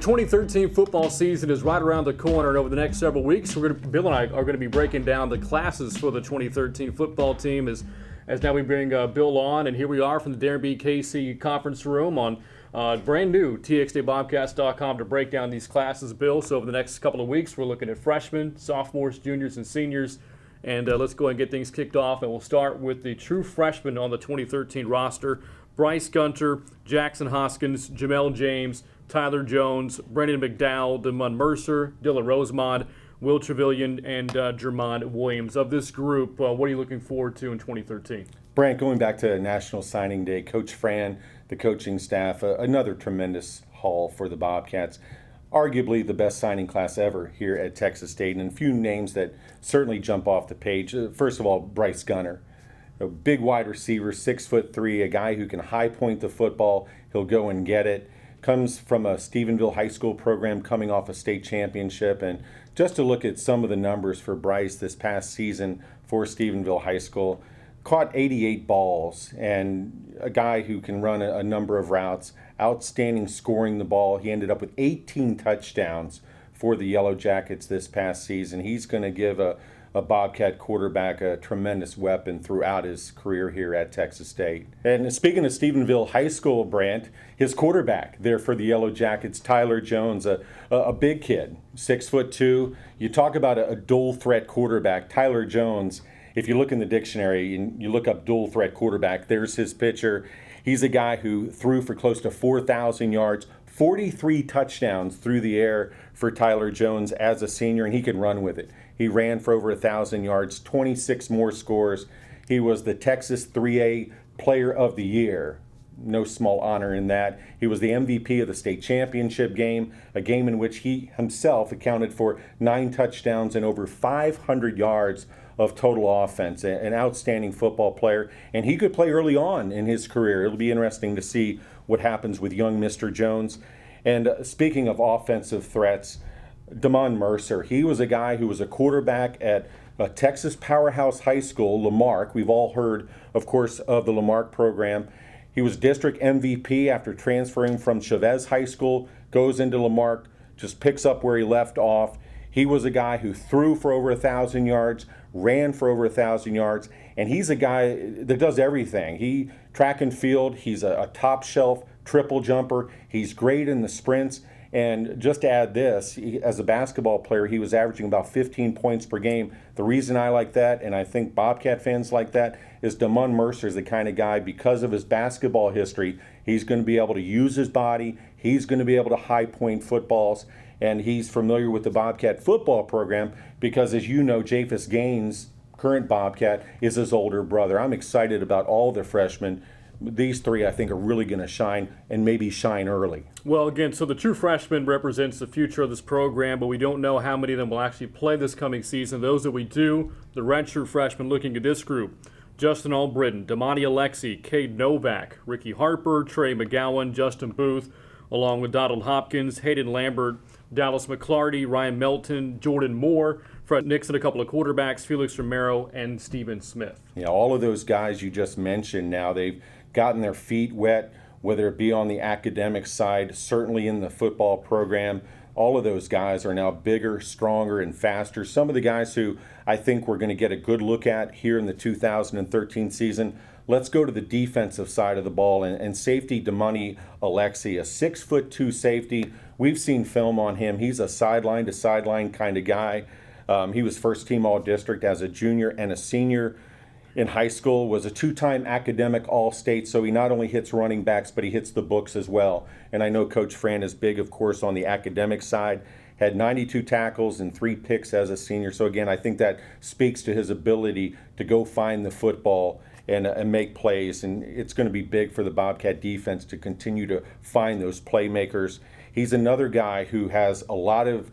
2013 football season is right around the corner, and over the next several weeks, Bill and I are going to be breaking down the classes for the 2013 football team as now we bring Bill on, and here we are from the Darren B. Casey conference room on brand new txdbobcats.com to break down these classes, Bill. So over the next couple of weeks, we're looking at freshmen, sophomores, juniors, and seniors, and let's go ahead and get things kicked off, and we'll start with the true freshmen on the 2013 roster: Bryce Gunter, Jackson Hoskins, Jamel James, Tyler Jones, Brendan McDowell, Damon Mercer, Dylan Rosemond, Will Trevelyan, and Jermond Williams. Of this group, what are you looking forward to in 2013? Brant, going back to National Signing Day, Coach Fran, the coaching staff, another tremendous haul for the Bobcats. Arguably the best signing class ever here at Texas State, and a few names that certainly jump off the page. First of all, Bryce Gunter. A big wide receiver, 6'3", a guy who can high point the football. He'll go and get it. Comes from a Stephenville High School program coming off a state championship. And just to look at some of the numbers for Bryce this past season for Stephenville High School, caught 88 balls, and a guy who can run a number of routes, outstanding scoring the ball. He ended up with 18 touchdowns for the Yellow Jackets this past season. He's going to give a Bobcat quarterback a tremendous weapon throughout his career here at Texas State. And speaking of Stephenville High School, Brant, his quarterback there for the Yellow Jackets, Tyler Jones, a big kid, 6'2". You talk about a dual threat quarterback. Tyler Jones, if you look in the dictionary and you look up dual threat quarterback, there's his picture. He's a guy who threw for close to 4,000 yards, 43 touchdowns through the air for Tyler Jones as a senior, and he can run with it. He ran for over 1,000 yards, 26 more scores. He was the Texas 3A Player of the Year. No small honor in that. He was the MVP of the state championship game, a game in which he himself accounted for 9 touchdowns and over 500 yards of total offense. An outstanding football player, and he could play early on in his career. It'll be interesting to see what happens with young Mr. Jones. And speaking of offensive threats, Damon Mercer, he was a guy who was a quarterback at a Texas powerhouse high school, Lamarck. We've all heard, of course, of the Lamarck program. He was district MVP after transferring from Chavez High School, goes into Lamarck, just picks up where he left off. He was a guy who threw for over 1,000 yards, ran for over 1,000 yards, and he's a guy that does everything. He track and field, he's a top shelf triple jumper, he's great in the sprints. And just to add this, as a basketball player, he was averaging about 15 points per game. The reason I like that, and I think Bobcat fans like that, is Damon Mercer is the kind of guy, because of his basketball history, he's going to be able to use his body, he's going to be able to high point footballs, and he's familiar with the Bobcat football program because, as you know, Japhus Gaines, current Bobcat, is his older brother. I'm excited about all the freshmen. These three, I think, are really going to shine, and maybe shine early. Well, again, so the true freshman represents the future of this program, but we don't know how many of them will actually play this coming season. Those that we do, the redshirt freshmen looking at this group: Justin Albritton, Damani Alexi, Cade Novak, Ricky Harper, Trey McGowan, Justin Booth, along with Donald Hopkins, Hayden Lambert, Dallas McClarty, Ryan Melton, Jordan Moore, Fred Nixon, a couple of quarterbacks, Felix Romero, and Steven Smith. Yeah, all of those guys you just mentioned now, they've gotten their feet wet, whether it be on the academic side, certainly in the football program. All of those guys are now bigger, stronger, and faster. Some of the guys who I think we're going to get a good look at here in the 2013 season. Let's go to the defensive side of the ball, and safety Damani Alexi, a 6'2" safety. We've seen film on him. He's a sideline-to-sideline kind of guy. He was first-team All-District as a junior and a senior in high school, was a 2-time academic All-State, so he not only hits running backs, but he hits the books as well. And I know Coach Fran is big, of course, on the academic side. Had 92 tackles and 3 picks as a senior. So again, I think that speaks to his ability to go find the football and make plays. And it's going to be big for the Bobcat defense to continue to find those playmakers. He's another guy who has a lot of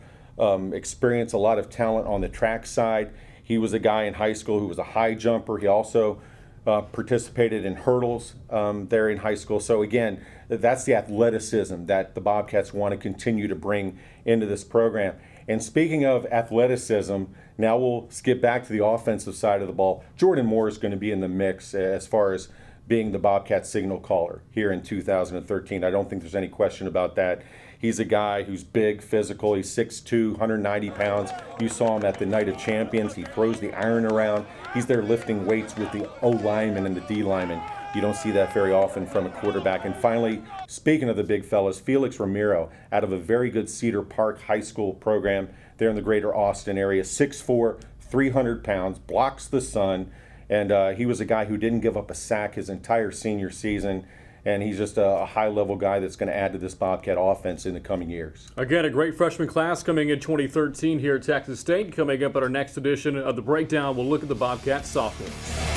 experience, a lot of talent on the track side. He was a guy in high school who was a high jumper. He also participated in hurdles there in high school. So again, that's the athleticism that the Bobcats want to continue to bring into this program. And speaking of athleticism, now we'll skip back to the offensive side of the ball. Jordan Moore is going to be in the mix as far as being the Bobcat signal caller here in 2013. I don't think there's any question about that. He's a guy who's big, physical. He's 6'2", 190 pounds. You saw him at the Night of Champions. He throws the iron around. He's there lifting weights with the O lineman and the D lineman. You don't see that very often from a quarterback. And finally, speaking of the big fellas, Felix Ramiro, out of a very good Cedar Park High School program there in the greater Austin area, 6'4", 300 pounds, blocks the sun. And he was a guy who didn't give up a sack his entire senior season. And he's just a high-level guy that's going to add to this Bobcat offense in the coming years. Again, a great freshman class coming in 2013 here at Texas State. Coming up at our next edition of The Breakdown, we'll look at the Bobcat sophomores.